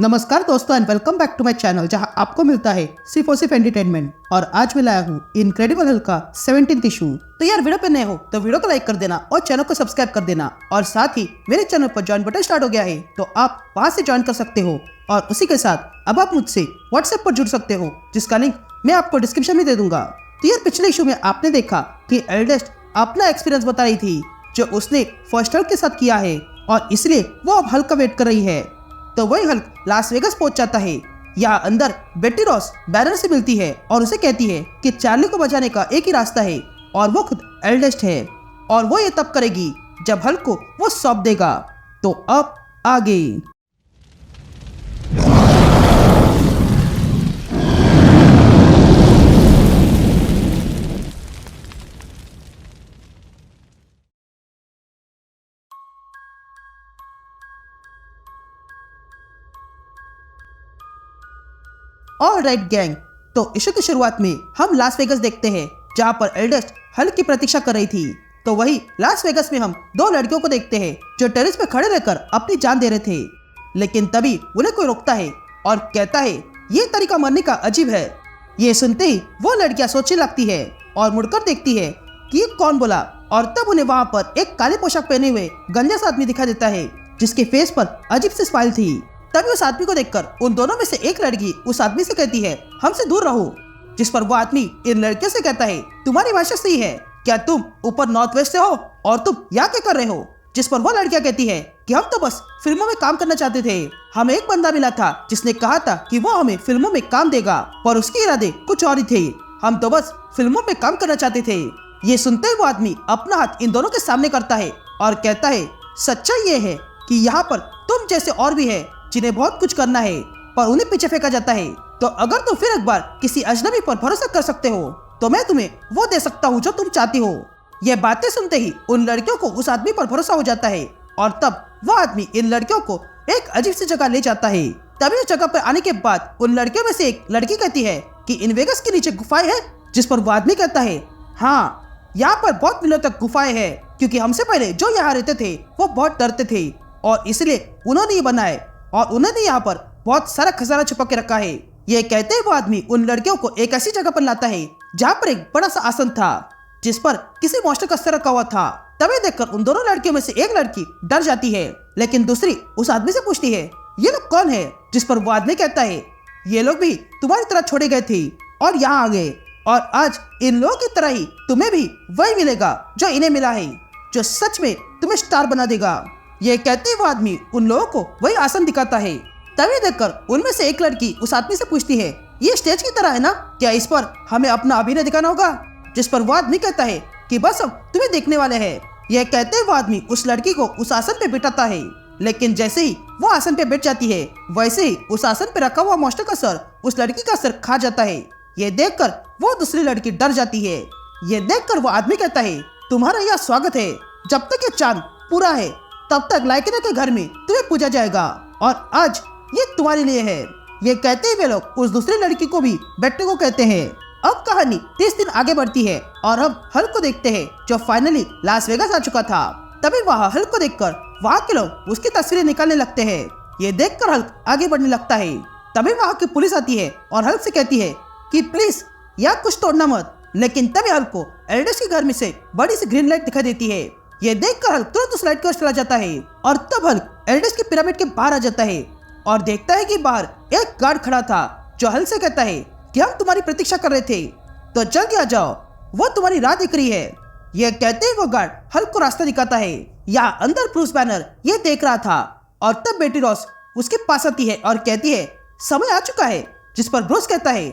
नमस्कार दोस्तों and welcome back to my channel जहां आपको मिलता है सिर्फ और सिर्फ एंटरटेनमेंट। और आज मैं लाया हूँ इनक्रेडिबल हल्क का 17th इशू। तो यार वीडियो पे नए हो तो वीडियो को लाइक कर देना और चैनल को सब्सक्राइब कर देना। और साथ ही मेरे चैनल पर ज्वाइन बटन स्टार्ट हो गया है तो आप वहां से ज्वाइन कर सकते हो। और उसी के साथ अब आप मुझसे व्हाट्सएप पर जुड़ सकते हो जिसका लिंक मैं आपको डिस्क्रिप्शन में दे दूंगा। तो यार पिछले इशू में आपने देखा कि एल्डेस्ट अपना एक्सपीरियंस बता रही थी जो उसने फर्स्ट हल्क के साथ किया है और इसलिए वो अब हल्क का वेट कर रही है। तो वही हल्क लास वेगस पहुंच जाता है। यहाँ अंदर बेटी रॉस बैनर से मिलती है और उसे कहती है कि चार्ली को बचाने का एक ही रास्ता है और वो खुद एल्डेस्ट है और वो ये तब करेगी जब हल्क को वो सौंप देगा। तो अब आगे ऑल राइट गैंग। तो इशू की शुरुआत में हम लास वेगस देखते हैं जहाँ पर एल्डेस्ट हल्क की प्रतीक्षा कर रही थी। तो वही लास वेगस में हम दो लड़कियों को देखते हैं जो टेरेस पे खड़े रहकर अपनी जान दे रहे थे। लेकिन तभी उन्हें कोई रोकता है और कहता है ये तरीका मरने का अजीब है। ये सुनते ही वो लड़कियां सोचने लगती है और मुड़कर देखती है कि ये कौन बोला। और तब उन्हें वहाँ पर एक काली पोशाक पहने हुए गंजा सा आदमी दिखाई देता है जिसके फेस पर अजीब सी स्माइल थी। तभी उस आदमी को देखकर उन दोनों में से एक लड़की उस आदमी से कहती है हमसे दूर रहो। जिस पर वो आदमी इन लड़कियों से कहता है तुम्हारी भाषा सही है, क्या तुम ऊपर नॉर्थ वेस्ट से हो और तुम यहाँ क्या कर रहे हो। जिस पर वो लड़कियां कहती है कि हम तो बस फिल्मों में काम करना चाहते थे। हमें एक बंदा मिला था जिसने कहा था कि वो हमें फिल्मों में काम देगा पर उसके इरादे कुछ और ही थे। हम तो बस फिल्मों में काम करना चाहते थे। ये सुनते ही वो आदमी अपना हाथ इन दोनों के सामने करता है और कहता है सच्चाई ये है कि यहाँ पर तुम जैसे और भी है जिन्हें बहुत कुछ करना है पर उन्हें पीछे फेंका जाता है। तो अगर तुम फिर एक बार किसी अजनबी पर भरोसा कर सकते हो तो मैं तुम्हें वो दे सकता हूँ जो तुम चाहती हो। ये बातें सुनते ही उन लड़कियों को उस आदमी पर भरोसा हो जाता है और तब वो आदमी इन लड़कियों को एक अजीब सी जगह ले जाता है। तभी उस जगह पर आने के बाद उन लड़कियों में से एक लड़की कहती है कि इन वेगस के नीचे गुफाएं हैं। जिस पर वो आदमी कहता है हाँ यहाँ पर बहुत दिनों तक गुफाएं हैं क्योंकि हमसे पहले जो यहाँ रहते थे वो बहुत डरते थे और इसलिए उन्होंने ये बनाए और उन्होंने यहाँ पर बहुत सारा खजाना छुपा के रखा है। ये कहते ही वो आदमी उन लड़कियों को एक ऐसी जगह पर लाता है जहाँ पर एक बड़ा सा आसन था जिस पर किसी मॉन्स्टर का सर रखा हुआ था। तभी देखकर उन दोनों लड़कियों में से एक लड़की डर जाती है लेकिन दूसरी उस आदमी से पूछती है ये लोग कौन है। जिस पर वो आदमी कहता है ये लोग भी तुम्हारी तरह छोड़े गए थे और यहाँ आ गए और आज इन लोगों की तरह ही तुम्हें भी वही मिलेगा जो इन्हें मिला है जो सच में तुम्हें स्टार बना देगा। ये कहते वो आदमी उन लोगों को वही आसन दिखाता है। तभी देखकर उनमें से एक लड़की उस आदमी से पूछती है ये स्टेज की तरह है ना, क्या इस पर हमें अपना अभिनय दिखाना होगा। जिस पर वो आदमी कहता है कि बस हम तुम्हें देखने वाले हैं। यह कहते वो आदमी उस लड़की को उस आसन पे बिठाता है लेकिन जैसे ही वो आसन पे बैठ जाती है वैसे ही उस आसन पे रखा हुआ मॉन्स्टर का सर उस लड़की का सर खा जाता है। ये देखकर वो दूसरी लड़की डर जाती है। ये देखकर वो आदमी कहता है तुम्हारा यह स्वागत है, जब तक ये चांद पूरा है तब तक लाइकिना के घर में तुम्हें पूजा जाएगा और आज ये तुम्हारे लिए है। ये कहते ही वे लोग उस दूसरी लड़की को भी बैठने को कहते हैं। अब कहानी 30 दिन आगे बढ़ती है और अब हल्क को देखते हैं जो फाइनली लास वेगास आ चुका था। तभी वहाँ हल्क को देखकर वहाँ के लोग उसकी तस्वीरें निकालने लगते हैं। ये देखकर हल्क आगे बढ़ने लगता है। तभी वहाँ की पुलिस आती है और हल्क से कहती है कि प्लीज यहाँ कुछ तोड़ना मत। लेकिन तभी हल्क को एल्डेस्ट के घर में से बड़ी सी ग्रीन लाइट दिखाई देती है। ये देखकर हल्क तुरंत उस लाइट की ओर चला जाता है और तब हल्क एल्डेस्ट की पिरामिड के बाहर आ जाता है और देखता है कि बाहर एक गार्ड खड़ा था जो हल्क से कहता है कि हम तुम्हारी प्रतीक्षा कर रहे थे तो जल्दी आ जाओ, वो तुम्हारी राह दिख रही है। ये कहते ही वो गार्ड हल्क को रास्ता दिखाता है। यहाँ अंदर ब्रूस बैनर ये देख रहा था और तब बेटी रॉस उसके पास आती है और कहती है समय आ चुका है। जिस पर ब्रूस कहता है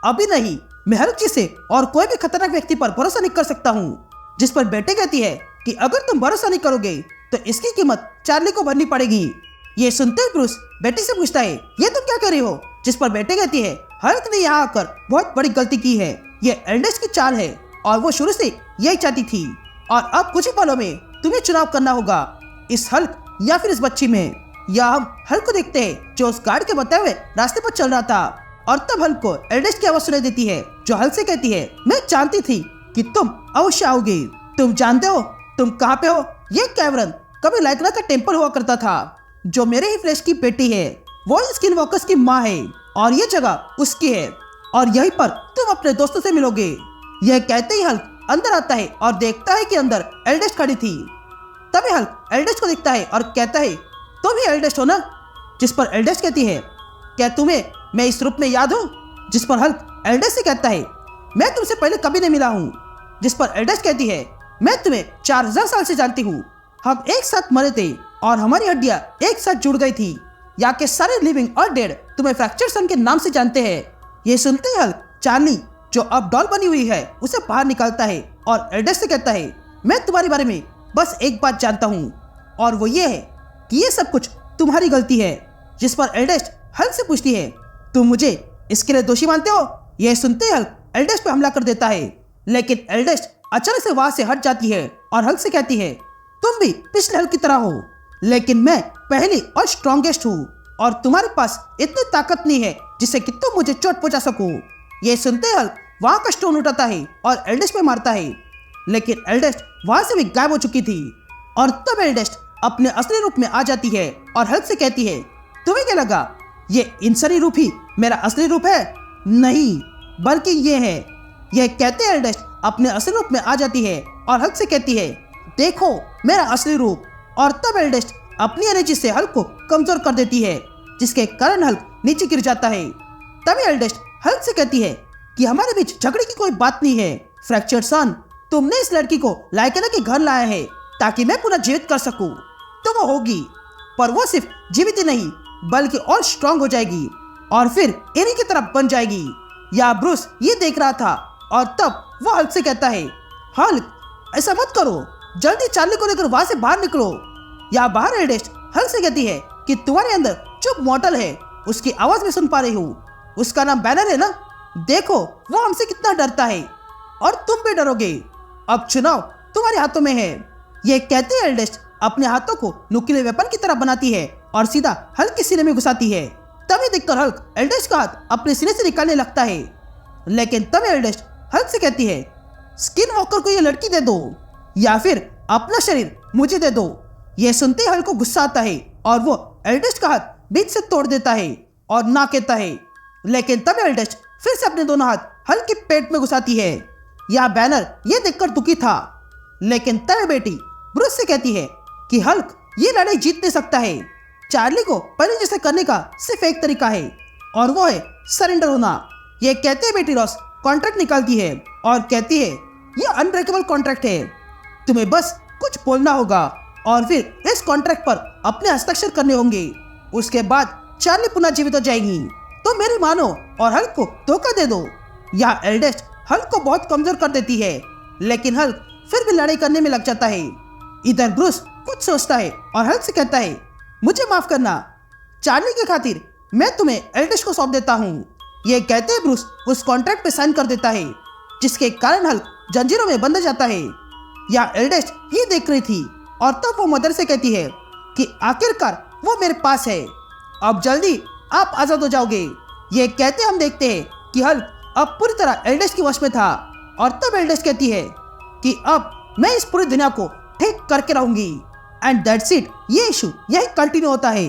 अभी नहीं, मैं हल्क जी से और कोई भी खतरनाक व्यक्ति पर भरोसा नहीं कर सकता हूँ। जिस पर बेटी कहती है कि अगर तुम भरोसा नहीं करोगे तो इसकी कीमत चार्ली को भरनी पड़ेगी। ये सुनते ही ब्रूस बेटी से पूछता है ये तुम क्या कर रही हो। जिस पर बेटी कहती है हल्क ने यहाँ आकर बहुत बड़ी गलती की है, ये एल्डेस्ट की चाल है और वो शुरू से यही चाहती थी और अब कुछ ही पलों में तुम्हें चुनाव करना होगा, इस हल्क या फिर इस बच्ची में। या हम हल्क को देखते हैं जो उस गार्ड के बताए हुए रास्ते पर चल रहा था और तब हल्क को एल्डेस्ट की आवाज सुनाई देती है जो हल्क से कहती है मैं जानती थी कि तुम अवश्य आओगे। तुम जानते हो तुम कहाँ पे हो। ये कैवरन कभी लाइकना का टेम्पल हुआ करता था जो मेरे ही फ्लैश की बेटी है। वो स्किन वॉकर्स की माँ है और ये जगह उसकी है और यहीं पर तुम अपने दोस्तों से मिलोगे। यह कहते ही हल्क अंदर आता है और देखता है कि अंदर एल्डेस्ट खड़ी थी। तभी हल्क एल्डेस्ट को देखता है और कहता है, तुम ही एल्डेस्ट हो ना? जिस पर एल्डेस्ट कहती है, क्या तुम्हें मैं इस रूप में याद हूँ? जिस पर हल्क एल्डेस्ट से कहता है, मैं तुमसे पहले कभी नहीं मिला हूँ। जिस पर एल्डेस्ट कहती है, मैं तुम्हें 4000 साल से जानती हूँ। हम एक साथ मरे थे और हमारी हड्डियां एक साथ जुड़ गई थी। यहाँ के सारे लिविंग और डेड तुम्हें फ्रैक्चर सन के नाम से जानते हैं। ये सुनते ही हल्क चार्ली, जो अब डॉल बनी हुई है, उसे बाहर निकालता है और एल्डेस्ट से कहता है, मैं तुम्हारे बारे में बस एक बात जानता हूँ और वो ये है कि ये सब कुछ तुम्हारी गलती है। जिस पर एल्डेस्ट हल्क से पूछती है, तुम मुझे इसके लिए दोषी मानते हो? यह सुनते ही हल्क एल्डेस्ट पे हमला कर देता है, लेकिन एल्डेस्ट अचानक से वहां से हट जाती है और हल्क से कहती है, तुम भी पिछले हल्क की तरह हो, लेकिन मैं पहली और स्ट्रॉन्गेस्ट हूँ और तुम्हारे पास इतनी ताकत नहीं है जिससे कि तुम मुझे चोट पहुंचा सको। ये सुनते ही हल्क वहां का स्टोन उठाता है और एल्डेस्ट पे मारता है, लेकिन एल्डेस्ट वहां से भी गायब हो चुकी थी। और तब एल्डेस्ट अपने असली रूप में आ जाती है और हल्क से कहती है, तुम्हें क्या लगा ये इंसानी रूप ही मेरा असली रूप है? नहीं, बल्कि ये है। यह कहते एल्डेस्ट अपने असली रूप में आ जाती है और हल्क से कहती है, देखो मेरा असली रूप। और तब एल्डेस्ट अपनी एनर्जी से हल्क को कमजोर कर देती है, जिसके कारण हल्क नीचे गिर जाता है। तभी एल्डेस्ट हल्क से कहती है कि हमारे बीच झगड़े की कोई बात नहीं है। फ्रैक्चर सन, तुमने इस लड़की को लाइकेना के घर लाया है ताकि मैं पुनः जीवित कर सकूं। तो वो होगी, पर वो सिर्फ जीवित ही नहीं बल्कि और स्ट्रांग हो जाएगी और फिर इन्हीं की तरफ बन जाएगी। या ब्रूस ये देख रहा था और तब वो हल्क से कहता है, हल्क ऐसा मत करो, जल्दी चार्ली को लेकर वहां से बाहर निकलो। या बाहर एल्डेस्ट हल्क से कहती है कि तुम्हारे अंदर जो मॉडल है उसकी आवाज में सुन पा रही हूँ, उसका नाम बैनर है ना? देखो वो हमसे कितना डरता है और तुम भी डरोगे। अब चुनाव तुम्हारे हाथों में है। ये कहते ही एल्डेस्ट अपने हाथों को नुकीले वेपन की तरह बनाती है और सीधा हल्क के सीने में घुसाती है। तभी देखकर हल्क एल्डेस्ट का हाथ अपने सीने से निकालने लगता है, लेकिन तभी एल्डेस्ट हल्क से कहती है, स्किन वॉकर को ये लड़की दे दो या फिर अपना शरीर मुझे दे दो। यह सुनते ही हल्क को गुस्सा आता है और वो एल्डेस्ट का हाथ बीच से तोड़ देता है और ना कहता है, लेकिन तब एल्डेस्ट फिर से अपने दोनों हाथ हल्क के पेट में घुसाती है। यह बैनर ये देखकर दुखी था, लेकिन तब बेटी ब्रूस से कहती है कि हल्क ये लड़ाई जीत नहीं सकता है। चार्ली को पहले जैसे करने का सिर्फ एक तरीका है और वो है सरेंडर होना। ये कहते ही बेटी रॉस कॉन्ट्रैक्ट निकालती है और कहती है, ये अनब्रेकेबल कॉन्ट्रैक्ट है, तुम्हें बस कुछ बोलना होगा और फिर इस कॉन्ट्रैक्ट पर अपने हस्ताक्षर करने होंगे। उसके बाद चार्ली पुनः जीवित हो जाएगी। तो मेरी मानो और हल्क को धोखा दे दो। यह एल्डेस्ट हल्क को बहुत कमजोर कर देती है, लेकिन हल्क फिर भी लड़ाई करने में लग जाता है। इधर ब्रूस कुछ सोचता है और हल्क से कहता है, मुझे माफ करना, चार्ली की खातिर मैं तुम्हें एल्डेस्ट को सौंप देता हूँ। ये कहते ही ब्रूस उस कॉन्ट्रैक्ट पे साइन कर देता है, जिसके कारण हल्क जंजीरों में बंध जाता है। या एल्डेस्ट ये देख रही थी और तब वो मदर से कहती है कि आखिरकार वो मेरे पास है, अब जल्दी आप आजाद हो जाओगे। ये कहते हम देखते हैं कि हल्क अब पूरी तरह एल्डेस्ट के वश में था और तब एल्डेस्ट कहती है कि अब मैं इस पूरी दुनिया को ठीक करके रहूंगी। And that's it. ये इशू यही कंटिन्यू होता है।